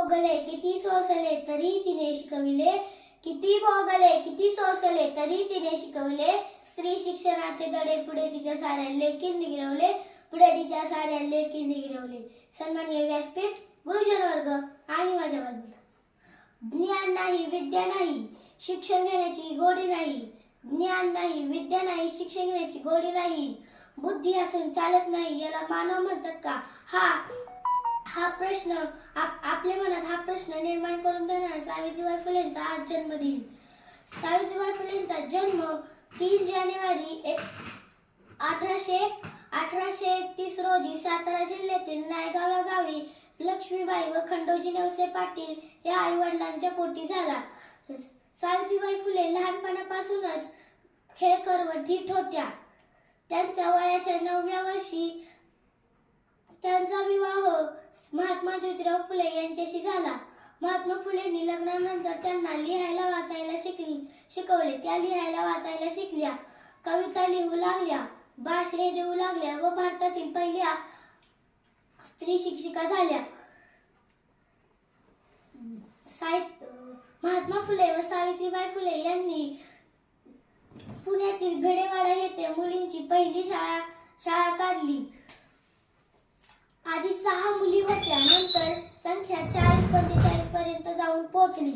भोगले किती सोसले तरी तिने शिकविले, किती भोगले किती सोसले तरी तिने शिकविले. स्त्री शिक्षणाचे धडे पुढे तिच्या साऱ्या लेकींनी गिरवले, पुढे तिच्या साऱ्या लेकींनी गिरवले. सन्माननीय व्यासपीठ, गुरुजन वर्ग आणि माझ्या बालमित्र, ज्ञान नाही विद्या नाही शिक्षण घेण्याची गोडी नाही, ज्ञान नाही विद्या नाही शिक्षण घेण्याची गोडी नाही, बुद्धी असून चालत नाही याला मानव म्हणतात का? हा प्रश्न आपल्या मनात हा प्रश्न निर्माण करून देणारा सावित्रीबाई फुलेंचा आज जन्मदिन. सावित्रीबाई फुलेंचा जन्म 3 जानेवारी 1831 रोजी सातारा जिल्ह्यातील नायगाव या गावी लक्ष्मीबाई व खंडोजी नेवसे पाटील या आई वडिलांच्या पोटी झाला. सावित्रीबाई फुले लहानपणापासूनच खेळकर व धीट होत्या. त्यांच्या वयाच्या 9व्या वर्षी त्यांचा विवाह महात्मा ज्योतिराव फुले यांच्याशी झाला. महात्मा फुलेंनी लग्नानंतर त्यांना लिहायला वाचायला शिकवले. त्या लिहायला वाचायला शिकल्या, कविता लिहू लागल्या, भाषणे देऊ लागल्या व भारतातील पहिल्या स्त्री शिक्षिका झाल्या. महात्मा फुले व सावित्रीबाई फुले यांनी पुण्यातील भिडेवाडा येथे मुलींची पहिली शाळा काढली. आधी 6 मुली होत्या, नंतर संख्या 40-45 पर्यंत जाऊन पोहोचली.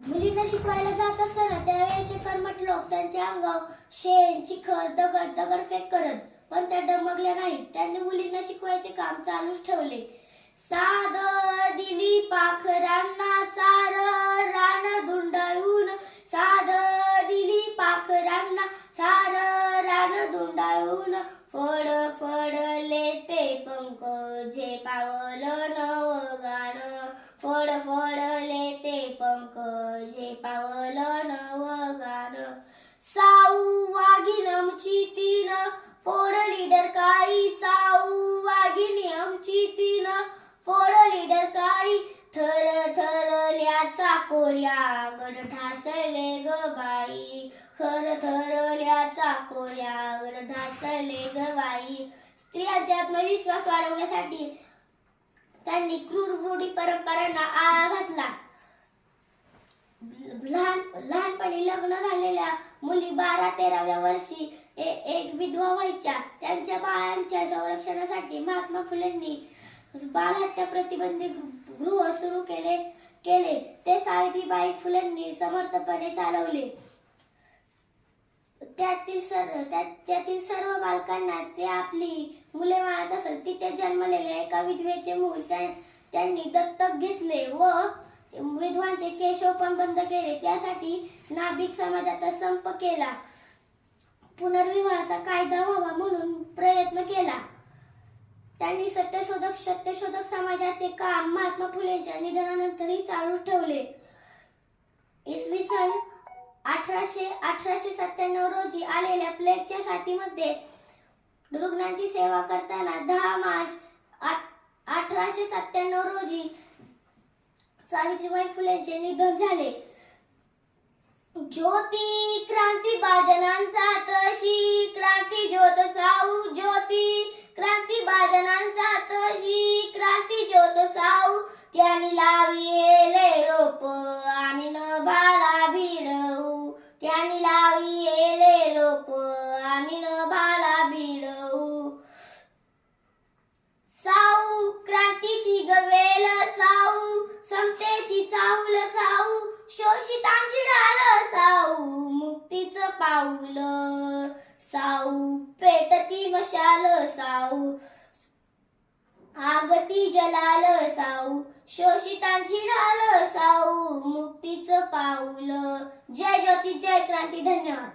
मुलींना शिकवायला जात असताना त्यावेळेचे कर्मठ लोक त्यांच्या अंगावर शेण, चिखल, दगडफेक करत, पण त्या डगमगल्या नाहीत. त्यांनी मुलींना शिकवायचे काम चालूच ठेवले. साद दिली पाखरांना सार रान धुंडाळून, साद दिली पाखरांना सार रान धुंडाळून, फड फडले ते पंख जे पावलं नवगान, फड फडले ते पंख जे पावलं नवगान. साऊ वाघीण आमची तीन फोडली डरकाळी, साऊ वाघीण आमची तीन फोडली डरकाळी, थर थरल्या चाकोऱ्या गड ठासले ग बाई, थर थरल्या चाकोऱ्या गड ठासले ग बाई. स्त्रियांचा आत्मविश्वास वाढवण्यासाठी त्यांनी क्रूर रूढी परंपरांना आळा घातला. लहानपणी लग्न झालेल्या मुली 12-13व्या वर्षी एक विधवा व्हायच्या. त्यांच्या बाळांच्या संरक्षणासाठी महात्मा फुलेंनी बालहत्या प्रतिबंधी गृह सुरू केले. ते सावित्रीबाई फुलेंनी समर्थपणे चालवले. त्यातील सर्व बालकांना ते आपली मुले मानत असत. तिथे जन्मलेल्या एका विधवेचे मूल त्यांनी दत्तक घेतले व विधवांचे केशव बंद केले. त्यासाठी नाभिक समाजाचा संप केला. पुनर्विवाहाचा कायदा व्हावा म्हणून प्रयत्न केला. त्यांनी सत्यशोधक समाजाचे काम महात्मा फुलेंच्या निधनानंतरही चालू ठेवले. इसवी सन 1897 रोजी आलेल्या प्लेगच्या साथीमध्ये रुग्णांची सेवा करताना 10 मार्च 1897 रोजी सावित्रीबाई फुलेंचे निधन झाले. ज्योती क्रांती बाजनांचा तशी क्रांती ज्योत साऊ, ज्योती क्रांती बाजनांचा तशी क्रांती ज्योत साऊ, त्यांनी लाविले रोप आम्ही न भाला भिडवू, त्यांनी लाविले रोप आम्ही न भाला भिडवू. साऊ क्रांतीची गवेल साऊ, समतेची चाहुल साऊ, शोषितांची ढाल साऊ, मुक्तीचं पाऊल साऊ, पेटती मशाल साऊ, आगती जलाल साऊ, शोषितांची ढाल साऊ, मुक्तीचं पाऊल. जय ज्योती, जय क्रांती. धन्यवाद.